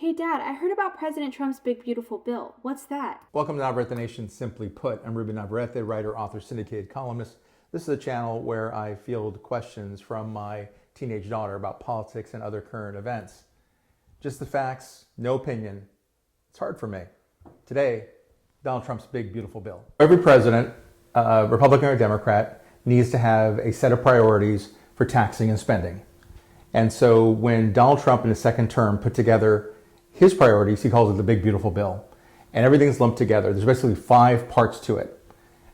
Hey Dad, I heard about President Trump's big beautiful bill. What's that? Welcome to Navarrette the Nation Simply Put. I'm Ruben Navarrette, writer, author, syndicated columnist. This is a channel where I field questions from my teenage daughter about politics and other current events. Just the facts, no opinion. It's hard for me. Today, Donald Trump's big beautiful bill. Every president, Republican or Democrat, needs to have a set of priorities for taxing and spending. And so when Donald Trump in his second term put together his priorities, he calls it the big beautiful bill. And everything's lumped together. There's basically 5 parts to it.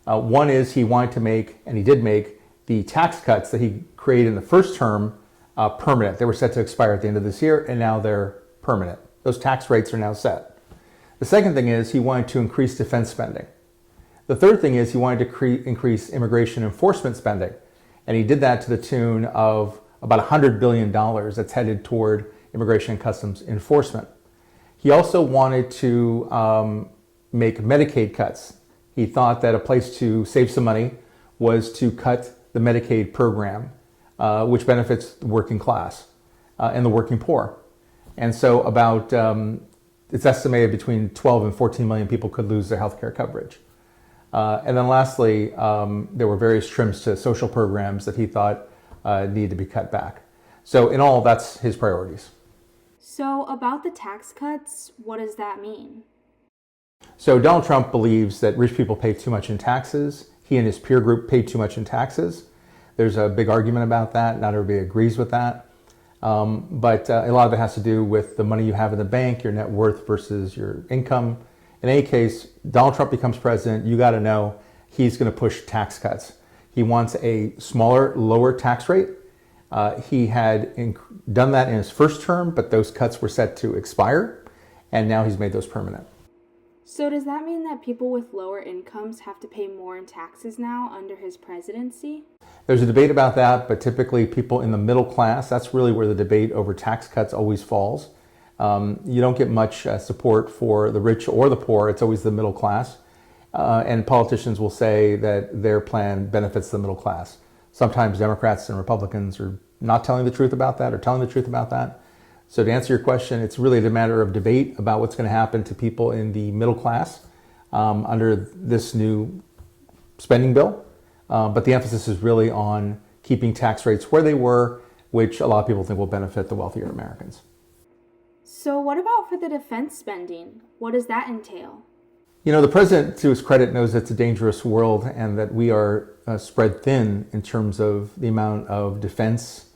One is he wanted to make, and he did make, the tax cuts that he created in the first term permanent. They were set to expire at the end of this year, and now they're permanent. Those tax rates are now set. The second thing is he wanted to increase defense spending. The third thing is he wanted to increase immigration enforcement spending. And he did that to the tune of about $100 billion that's headed toward immigration and customs enforcement. He also wanted to make Medicaid cuts. He thought that a place to save some money was to cut the Medicaid program, which benefits the working class and the working poor. And so it's estimated between 12 and 14 million people could lose their health care coverage. And then lastly, there were various trims to social programs that he thought needed to be cut back. So in all, that's his priorities. So about the tax cuts, what does that mean? So Donald Trump believes that rich people pay too much in taxes. He and his peer group pay too much in taxes. There's a big argument about that. Not everybody agrees with that. But a lot of it has to do with the money you have in the bank, your net worth versus your income. In any case, Donald Trump becomes president, you got to know he's going to push tax cuts. He wants a smaller, lower tax rate. He had done that in his first term, but those cuts were set to expire, and now he's made those permanent. So does that mean that people with lower incomes have to pay more in taxes now under his presidency? There's a debate about that, but typically people in the middle class, that's really where the debate over tax cuts always falls. You don't get much support for the rich or the poor. It's always the middle class. And politicians will say that their plan benefits the middle class. Sometimes Democrats and Republicans are not telling the truth about that or telling the truth about that. So to answer your question, it's really a matter of debate about what's going to happen to people in the middle class under this new spending bill. But the emphasis is really on keeping tax rates where they were, which a lot of people think will benefit the wealthier Americans. So what about for the defense spending? What does that entail? You know, the president, to his credit, knows it's a dangerous world and that we are spread thin in terms of the amount of defense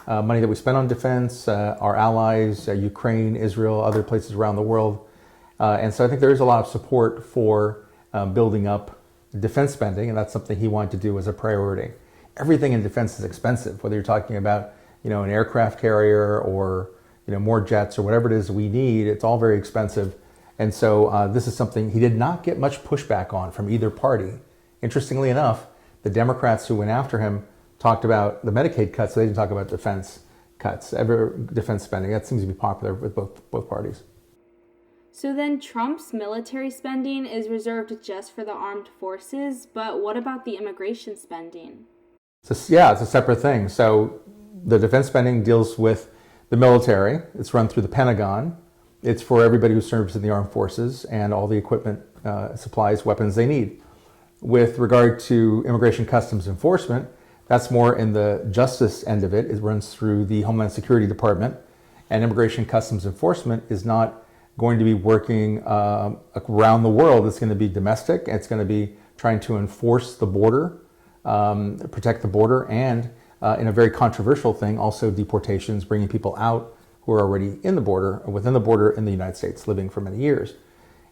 money that we spend on defense, our allies, Ukraine, Israel, other places around the world. And so I think there is a lot of support for building up defense spending, and that's something he wanted to do as a priority. Everything in defense is expensive, whether you're talking about, an aircraft carrier or, more jets or whatever it is we need. It's all very expensive. And so this is something he did not get much pushback on from either party. Interestingly enough, the Democrats who went after him talked about the Medicaid cuts, so they didn't talk about defense cuts, defense spending. That seems to be popular with both parties. So then Trump's military spending is reserved just for the armed forces, but what about the immigration spending? It's a separate thing. So the defense spending deals with the military. It's run through the Pentagon. It's for everybody who serves in the armed forces and all the equipment, supplies, weapons they need. With regard to immigration customs enforcement, that's more in the justice end of it. It runs through the Homeland Security Department, and immigration customs enforcement is not going to be working around the world. It's going to be domestic. It's going to be trying to enforce the border, protect the border, and in a very controversial thing, also deportations, bringing people out who are already in the border, or within the border in the United States, living for many years.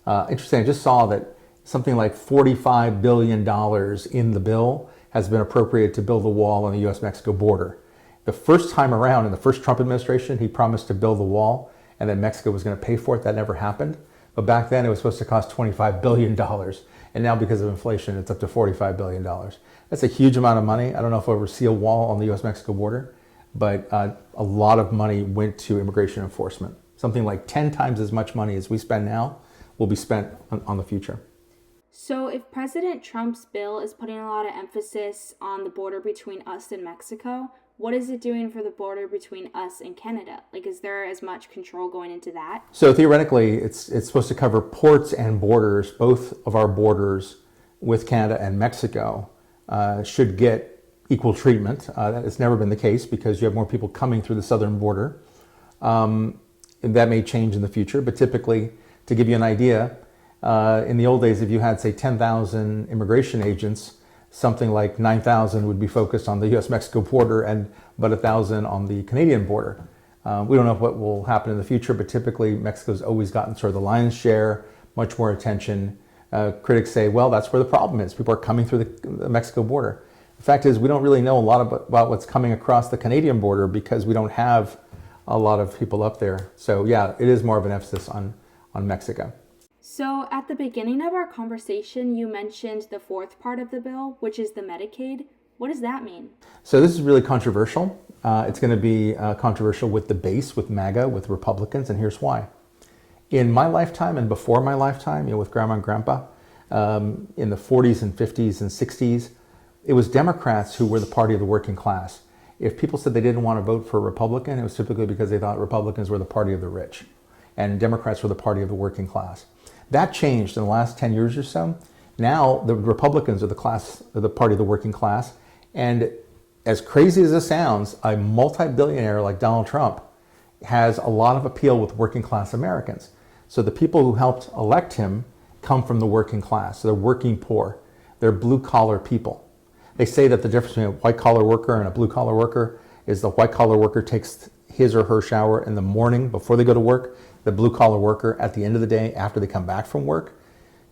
Interesting, I just saw that something like $45 billion in the bill has been appropriated to build a wall on the U.S.-Mexico border. The first time around, in the first Trump administration, he promised to build the wall and then Mexico was going to pay for it. That never happened. But back then, it was supposed to cost $25 billion. And now, because of inflation, it's up to $45 billion. That's a huge amount of money. I don't know if we'll ever see a wall on the U.S.-Mexico border, but a lot of money went to immigration enforcement. Something like 10 times as much money as we spend now will be spent on the future. So if President Trump's bill is putting a lot of emphasis on the border between us and Mexico, what is it doing for the border between us and Canada? Like, is there as much control going into that? So theoretically, it's supposed to cover ports and borders. Both of our borders with Canada and Mexico should get equal treatment. That has never been the case because you have more people coming through the southern border. That may change in the future, but typically, to give you an idea, in the old days, if you had, say, 10,000 immigration agents, something like 9,000 would be focused on the U.S.-Mexico border and about 1,000 on the Canadian border. We don't know what will happen in the future, but typically Mexico's always gotten sort of the lion's share, much more attention. Critics say, well, that's where the problem is. People are coming through the Mexico border. The fact is, we don't really know a lot about what's coming across the Canadian border because we don't have a lot of people up there. So yeah, it is more of an emphasis on Mexico. So at the beginning of our conversation, you mentioned the fourth part of the bill, which is the Medicaid. What does that mean? So this is really controversial. It's going to be controversial with the base, with MAGA, with Republicans, and here's why. In my lifetime and before my lifetime, with Grandma and Grandpa, in the 40s and 50s and 60s, it was Democrats who were the party of the working class. If people said they didn't want to vote for a Republican, it was typically because they thought Republicans were the party of the rich and Democrats were the party of the working class. That changed in the last 10 years or so. Now the Republicans are the party of the working class. And as crazy as this sounds, a multi-billionaire like Donald Trump has a lot of appeal with working class Americans. So the people who helped elect him come from the working class. So they're working poor. They're blue collar people. They say that the difference between a white collar worker and a blue collar worker is the white collar worker takes his or her shower in the morning before they go to work. The blue collar worker at the end of the day after they come back from work.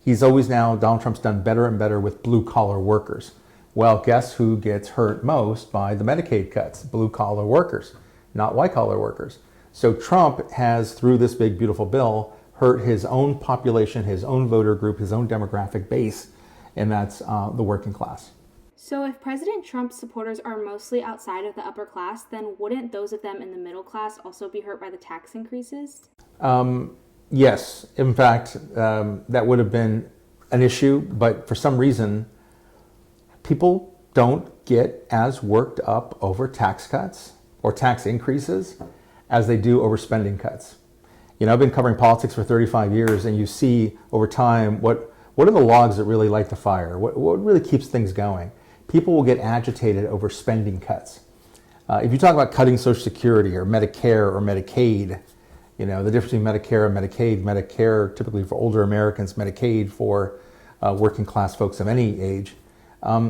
Donald Trump's done better and better with blue collar workers. Well, guess who gets hurt most by the Medicaid cuts? Blue collar workers, not white collar workers. So Trump has, through this big beautiful bill, hurt his own population, his own voter group, his own demographic base, and that's the working class. So if President Trump's supporters are mostly outside of the upper class, then wouldn't those of them in the middle class also be hurt by the tax increases? Yes, in fact, that would have been an issue, but for some reason, people don't get as worked up over tax cuts or tax increases as they do over spending cuts. I've been covering politics for 35 years, and you see over time what are the logs that really light the fire? What really keeps things going? People will get agitated over spending cuts. If you talk about cutting Social Security or Medicare or Medicaid, the difference between Medicare and Medicaid, Medicare typically for older Americans, Medicaid for working class folks of any age,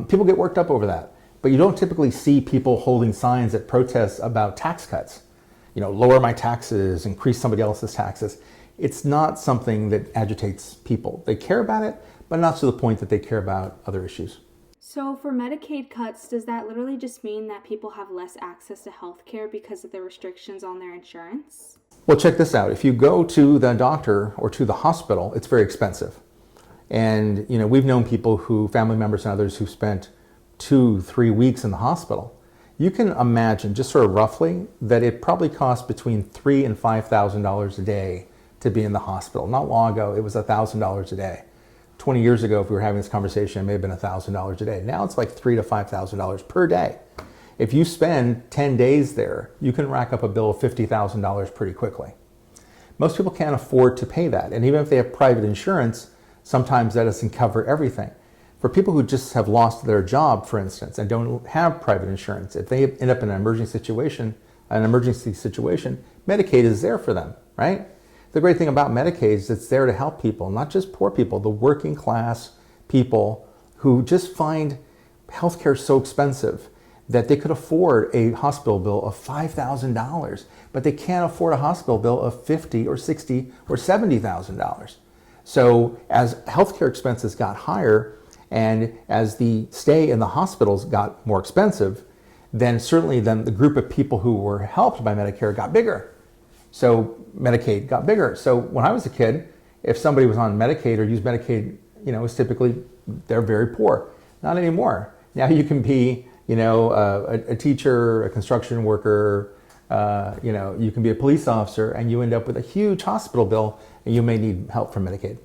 people get worked up over that. But you don't typically see people holding signs at protests about tax cuts. Lower my taxes, increase somebody else's taxes. It's not something that agitates people. They care about it, but not to the point that they care about other issues. So for Medicaid cuts, does that literally just mean that people have less access to health care because of the restrictions on their insurance? Well, check this out. If you go to the doctor or to the hospital, it's very expensive. And, we've known people family members and others who spent 2-3 weeks in the hospital. You can imagine, just sort of roughly, that it probably costs between $3,000 and $5,000 a day to be in the hospital. Not long ago, it was $1,000 a day. 20 years ago, if we were having this conversation, it may have been $1,000 a day. Now it's like $3,000 to $5,000 per day. If you spend 10 days there, you can rack up a bill of $50,000 pretty quickly. Most people can't afford to pay that. And even if they have private insurance, sometimes that doesn't cover everything. For people who just have lost their job, for instance, and don't have private insurance, if they end up in an emergency situation, Medicaid is there for them, right? The great thing about Medicaid is it's there to help people, not just poor people, the working class people who just find healthcare so expensive that they could afford a hospital bill of $5,000, but they can't afford a hospital bill of $50,000 or $60,000 or $70,000. So as healthcare expenses got higher and as the stay in the hospitals got more expensive, then the group of people who were helped by Medicare got bigger. So Medicaid got bigger. So when I was a kid, if somebody was on Medicaid or used Medicaid, it was typically, they're very poor. Not anymore. Now you can be, a teacher, a construction worker, you can be a police officer, and you end up with a huge hospital bill, and you may need help from Medicaid.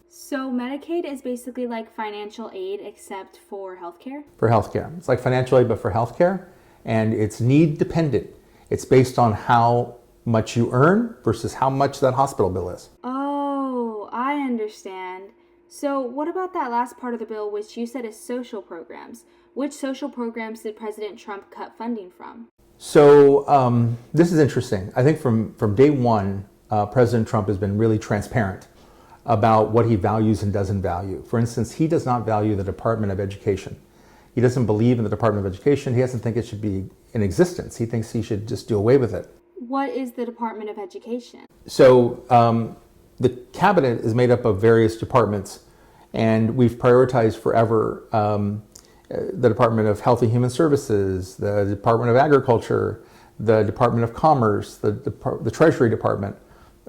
So Medicaid is basically like financial aid except for healthcare? For healthcare. It's like financial aid, but for healthcare. and it's need dependent. It's based on how much you earn versus how much that hospital bill is. Oh, I understand. So what about that last part of the bill, which you said is social programs? Which social programs did President Trump cut funding from? So this is interesting. I think from day one, President Trump has been really transparent about what he values and doesn't value. For instance, he does not value the Department of Education. He doesn't believe in the Department of Education. He doesn't think it should be in existence. He thinks he should just do away with it. What is the Department of Education? So the cabinet is made up of various departments, and we've prioritized forever the Department of Health and Human Services, the Department of Agriculture, the Department of Commerce, the Treasury Department,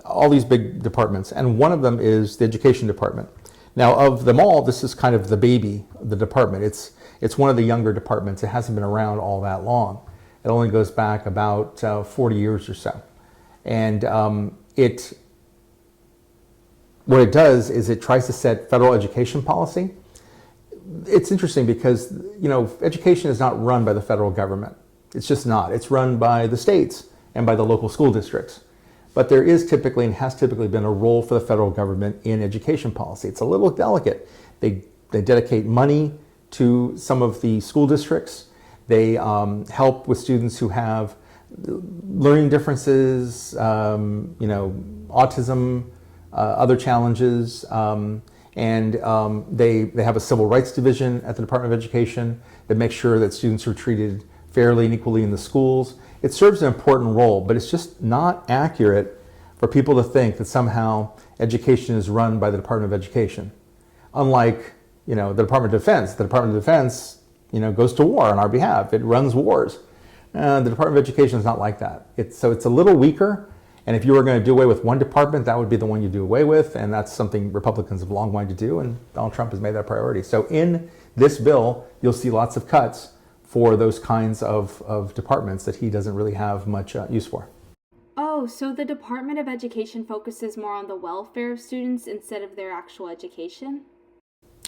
all these big departments, and one of them is the Education Department. Now, of them all, this is kind of the baby, the department. It's one of the younger departments. It hasn't been around all that long. It only goes back about 40 years or so. And what it does is it tries to set federal education policy. It's interesting because, education is not run by the federal government. It's just not. It's run by the states and by the local school districts. But there is typically and has typically been a role for the federal government in education policy. It's a little delicate. They dedicate money to some of the school districts. They help with students who have learning differences, autism, other challenges, and they have a civil rights division at the Department of Education that makes sure that students are treated fairly and equally in the schools. It serves an important role, but it's just not accurate for people to think that somehow education is run by the Department of Education. Unlike, the Department of Defense. The Department of Defense, goes to war on our behalf. It runs wars. The Department of Education is not like that. So it's a little weaker. And if you were going to do away with one department, that would be the one you do away with. And that's something Republicans have long wanted to do. And Donald Trump has made that a priority. So in this bill, you'll see lots of cuts for those kinds of departments that he doesn't really have much use for. Oh, so the Department of Education focuses more on the welfare of students instead of their actual education?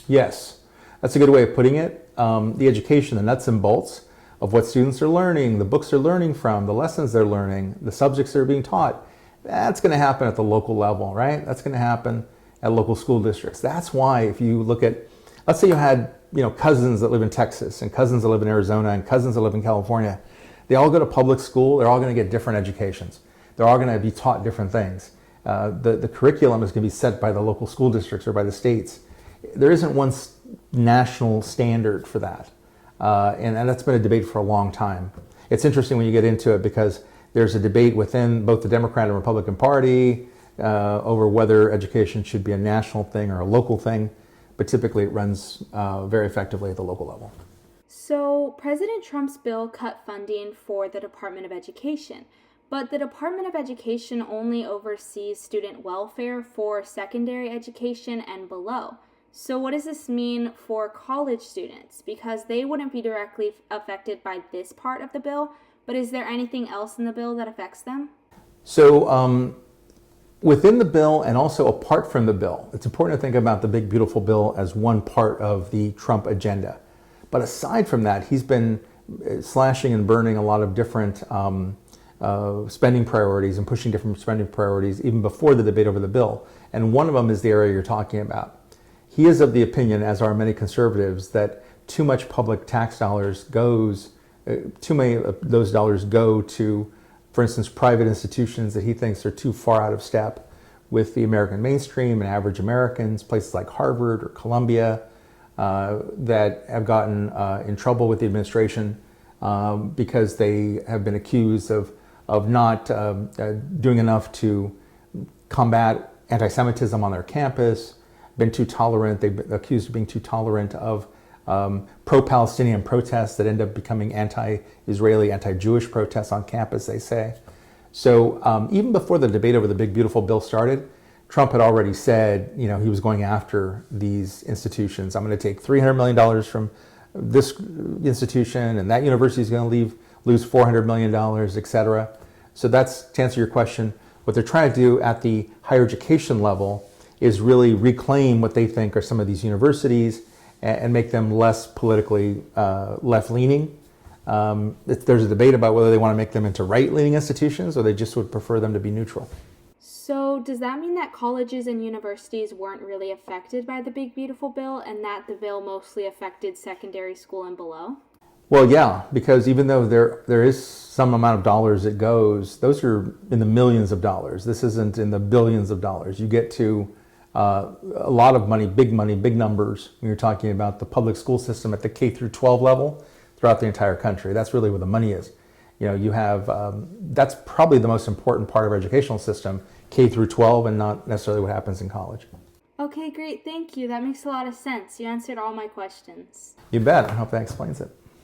Yes, that's a good way of putting it. The education, the nuts and bolts of what students are learning, the books they're learning from, the lessons they're learning, the subjects that are being taught, that's going to happen at the local level, right? That's going to happen at local school districts. That's why if you look at, let's say you had cousins that live in Texas and cousins that live in Arizona and cousins that live in California. They all go to public school. They're all going to get different educations. They're all going to be taught different things. The curriculum is going to be set by the local school districts or by the states. There isn't one national standard for that. And that's been a debate for a long time. It's interesting when you get into it because there's a debate within both the Democrat and Republican Party over whether education should be a national thing or a local thing. But typically it runs very effectively at the local level. So President Trump's bill cut funding for the Department of Education, but the Department of Education only oversees student welfare for secondary education and below. So what does this mean for college students? Because they wouldn't be directly affected by this part of the bill, but is there anything else in the bill that affects them? So within the bill and also apart from the bill, it's important to think about the big beautiful bill as one part of the Trump agenda. But aside from that, he's been slashing and burning a lot of different spending priorities and pushing different spending priorities even before the debate over the bill. And one of them is the area you're talking about. He is of the opinion, as are many conservatives, that too much public tax dollars too many of those dollars go to, for instance, private institutions that he thinks are too far out of step with the American mainstream and average Americans, places like Harvard or Columbia, that have gotten in trouble with the administration because they have been accused of not doing enough to combat anti-Semitism on their campus, been too tolerant. They've been accused of being too tolerant of pro-Palestinian protests that end up becoming anti-Israeli, anti-Jewish protests on campus, they say. So even before the debate over the big beautiful bill started, Trump had already said, he was going after these institutions. I'm going to take $300 million from this institution, and that university is going to lose $400 million, et cetera. So that's, to answer your question, what they're trying to do at the higher education level is really reclaim what they think are some of these universities and make them less politically left-leaning There's a debate about whether they want to make them into right-leaning institutions or they just would prefer them to be neutral. So does that mean that colleges and universities weren't really affected by the Big Beautiful Bill and that the bill mostly affected secondary school and below? Well, yeah, because even though there is some amount of dollars that goes, those are in the millions of dollars. This isn't in the billions of dollars. You get to a lot of money, big numbers when you're talking about the public school system at the K through 12 level throughout the entire country. That's really where the money is. You have, that's probably the most important part of our educational system, K through 12, and not necessarily what happens in college. Okay, great. Thank you. That makes a lot of sense. You answered all my questions. You bet. I hope that explains it.